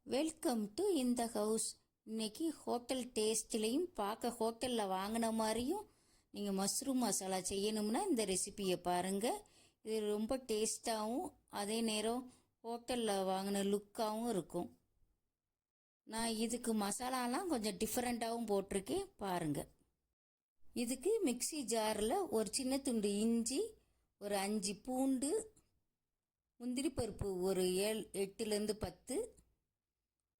Welcome to இந்த house. இன்றைக்கி hotel டேஸ்ட்லேயும் பார்க்க ஹோட்டலில் வாங்கின மாதிரியும் நீங்கள் மஷ்ரூம் மசாலா செய்யணும்னா இந்த ரெசிபியை பாருங்கள். இது ரொம்ப டேஸ்ட்டாகவும் அதே நேரம் ஹோட்டலில் வாங்கின லுக்காகவும் இருக்கும். நான் இதுக்கு மசாலாலாம் கொஞ்சம் டிஃப்ரெண்ட்டாகவும் போட்டிருக்கேன் பாருங்கள். இதுக்கு மிக்சி ஜாரில் ஒரு சின்ன துண்டு இஞ்சி, ஒரு 5 பூண்டு, முந்திரி பருப்பு ஒரு 8லேருந்து 10,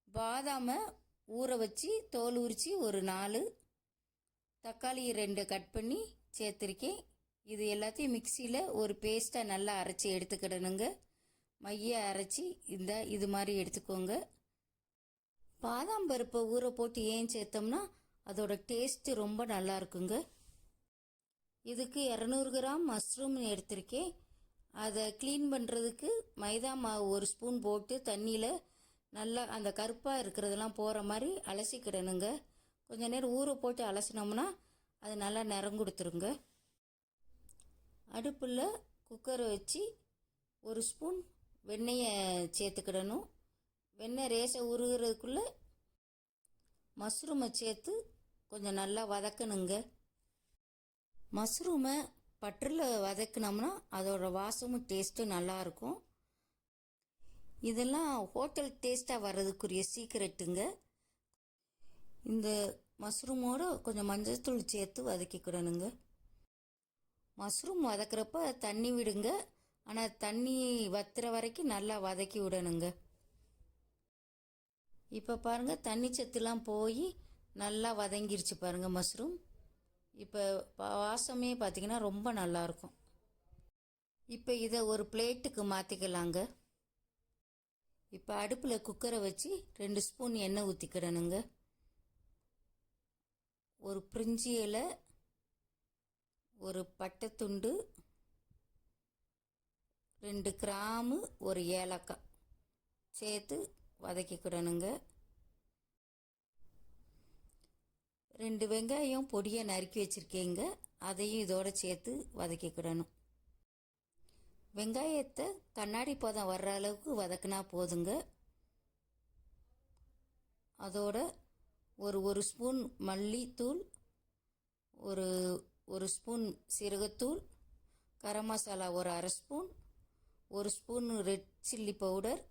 பாதாமை ஊற வச்சு தோல் உரித்து ஒரு 4, தக்காளி 2 கட் பண்ணி சேர்த்துருக்கேன். இது எல்லாத்தையும் மிக்சியில் ஒரு பேஸ்ட்டாக நல்லா அரைச்சி எடுத்துக்கிடணுங்க. மைய அரைச்சி இது மாதிரி எடுத்துக்கோங்க. பாதாம் பருப்பை ஊற போட்டு ஏன் சேர்த்தோம்னா அதோட டேஸ்ட்டு ரொம்ப நல்லா இருக்குங்க. இதுக்கு 200 கிராம் மஷ்ரூம் எடுத்திருக்கேன். அதை க்ளீன் பண்ணுறதுக்கு மைதா மாவு 1 ஸ்பூன் போட்டு தண்ணியில் நல்லா அந்த கருப்பாக இருக்கிறதெல்லாம் போகிற மாதிரி அலசிக்கிடணுங்க. கொஞ்சம் நேரம் ஊற போட்டு அலசினோம்னா அது நல்லா நிறம் கொடுத்துருங்க. அடுப்பில் குக்கரை வச்சு 1 ஸ்பூன் வெண்ணெயை சேர்த்துக்கிடணும். வெண்ணெய் ரேசை உருகிறதுக்குள்ளே மஷ்ரூமை சேர்த்து கொஞ்சம் நல்லா வதக்கணுங்க. மஷ்ரூமை பட்டரில் வதக்கினோம்னா அதோட வாசமும் டேஸ்ட்டும் நல்லாயிருக்கும். இதெல்லாம் ஹோட்டல் டேஸ்ட்டாக வர்றதுக்குரிய சீக்ரெட்டுங்க. இந்த மஷ்ரூமோடு கொஞ்சம் மஞ்சள்தூள் சேர்த்து வதக்கிக்கிடணுங்க. மஷ்ரூம் வதக்கிறப்ப தண்ணி விடுங்க, ஆனால் தண்ணி வத்துற வரைக்கும் நல்லா வதக்கி விடணுங்க. இப்போ பாருங்கள், தண்ணி சத்துலாம் போய் நல்லா வதங்கிருச்சு பாருங்கள் மஷ்ரூம். இப்போ வாசமே பார்த்திங்கன்னா ரொம்ப நல்லாயிருக்கும். இப்போ இதை ஒரு பிளேட்டுக்கு மாற்றிக்கலாங்க. இப்போ அடுப்பில் குக்கரை வச்சு 2 ஸ்பூன் எண்ணெய் ஊற்றிக்கிடணுங்க. ஒரு பிரிஞ்சி இலை, ஒரு பட்டைத்துண்டு, 2 கிராம்பு, ஒரு ஏலக்காய் சேர்த்து வதக்கிக்கிடணுங்க. 2 வெங்காயம் பொடியை நறுக்கி வச்சுருக்கேங்க, அதையும் இதோடு சேர்த்து வதக்கிக்கிடணும். வெங்காயத்தை கண்ணாடி பதம் வர்ற அளவுக்கு வதக்கினா போதுங்க. அதோட ஒரு ஸ்பூன் மல்லித்தூள், ஒரு ஸ்பூன் சீரகத்தூள், கரம் மசாலா ஒரு 1/2 spoon, 1 spoon red chilli powder,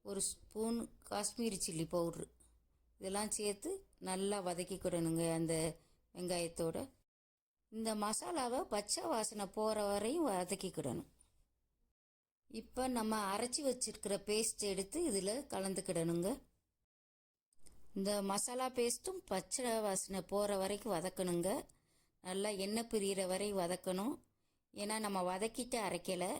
1 spoon Kashmiri chilli powder, இதெல்லாம் சேர்த்து நல்லா வதக்கிக்கிடணுங்க. அந்த வெங்காயத்தோட இந்த மசாலாவை பச்சை வாசனை போகிற வரையும் வதக்கிக்கிடணும். இப்போ நம்ம அரைச்சி வச்சிருக்கிற பேஸ்ட் எடுத்து இதில் கலந்துக்கிடணுங்க. இந்த மசாலா பேஸ்ட்டும் பச்சை வாசனை போகிற வரைக்கும் வதக்கணுங்க. நல்லா எண்ணெய் பிரிகிற வரை வதக்கணும். ஏன்னா நம்ம வதக்கிட்டு அரைக்கலை,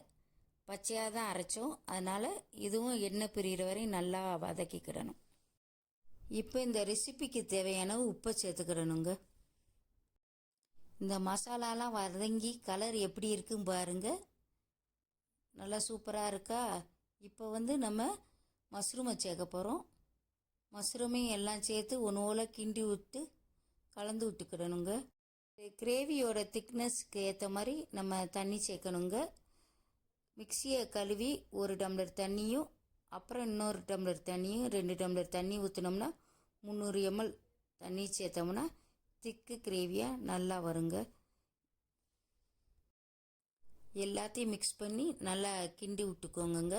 பச்சையாக தான் அரைச்சோம். அதனால் இதுவும் எண்ணெய் பிரிகிற வரையும் நல்லா வதக்கிக்கிடணும். இப்போ இந்த ரெசிபிக்கு தேவையான உப்பை சேர்த்துக்கிடணுங்க. இந்த மசாலாலாம் வதங்கி கலர் எப்படி இருக்குன்னு பாருங்கள், நல்லா சூப்பராக இருக்கா. இப்போ நம்ம மஷ்ரூமை சேர்க்க போகிறோம். மஷ்ரூமையும் எல்லாம் சேர்த்து ஒன்று கிண்டி விட்டு கலந்து விட்டுக்கிடணுங்க. கிரேவியோட திக்னஸ்க்கு ஏற்ற மாதிரி நம்ம தண்ணி சேர்க்கணுங்க. மிக்சியை கழுவி 1 டம்ளர் தண்ணியும் அப்புறம் இன்னொரு டம்ளர் தண்ணியும் 2 டம்ளர் தண்ணி ஊற்றினோம்னா 300 ml தண்ணி சேர்த்தோம்னா திக்கு கிரேவியாக நல்லா வருங்க. எல்லாத்தையும் மிக்ஸ் பண்ணி நல்லா கிண்டி விட்டுக்கோங்க.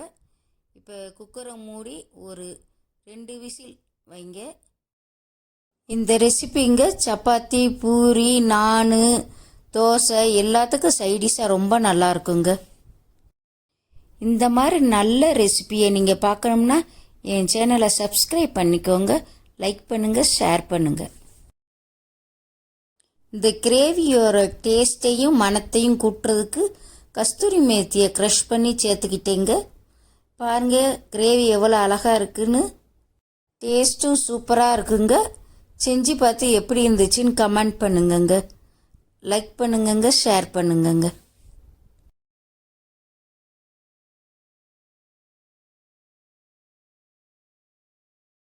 இப்போ குக்கரை மூடி ஒரு 2 விசில் வைங்க. இந்த ரெசிபிங்க சப்பாத்தி, பூரி, நான், தோசை எல்லாத்துக்கும் சைடிஷாக ரொம்ப நல்லா இருக்குங்க. இந்த மாதிரி நல்ல ரெசிபியை நீங்கள் பார்க்கணும்னா என் சேனலை சப்ஸ்கிரைப் பண்ணிக்கோங்க, லைக் பண்ணுங்கள், ஷேர் பண்ணுங்கள். இந்த கிரேவியோட டேஸ்ட்டையும் மணத்தையும் கூட்டுறதுக்கு கஸ்தூரி மேத்தியை க்ரஷ் பண்ணி சேர்த்துக்கிட்டேங்க. பாருங்கள் கிரேவி எவ்வளோ அழகாக இருக்குன்னு. டேஸ்ட்டும் சூப்பராக இருக்குங்க. செஞ்சு பார்த்து எப்படி இருந்துச்சுன்னு கமெண்ட் பண்ணுங்கங்க, லைக் பண்ணுங்கங்க, ஷேர் பண்ணுங்கங்க.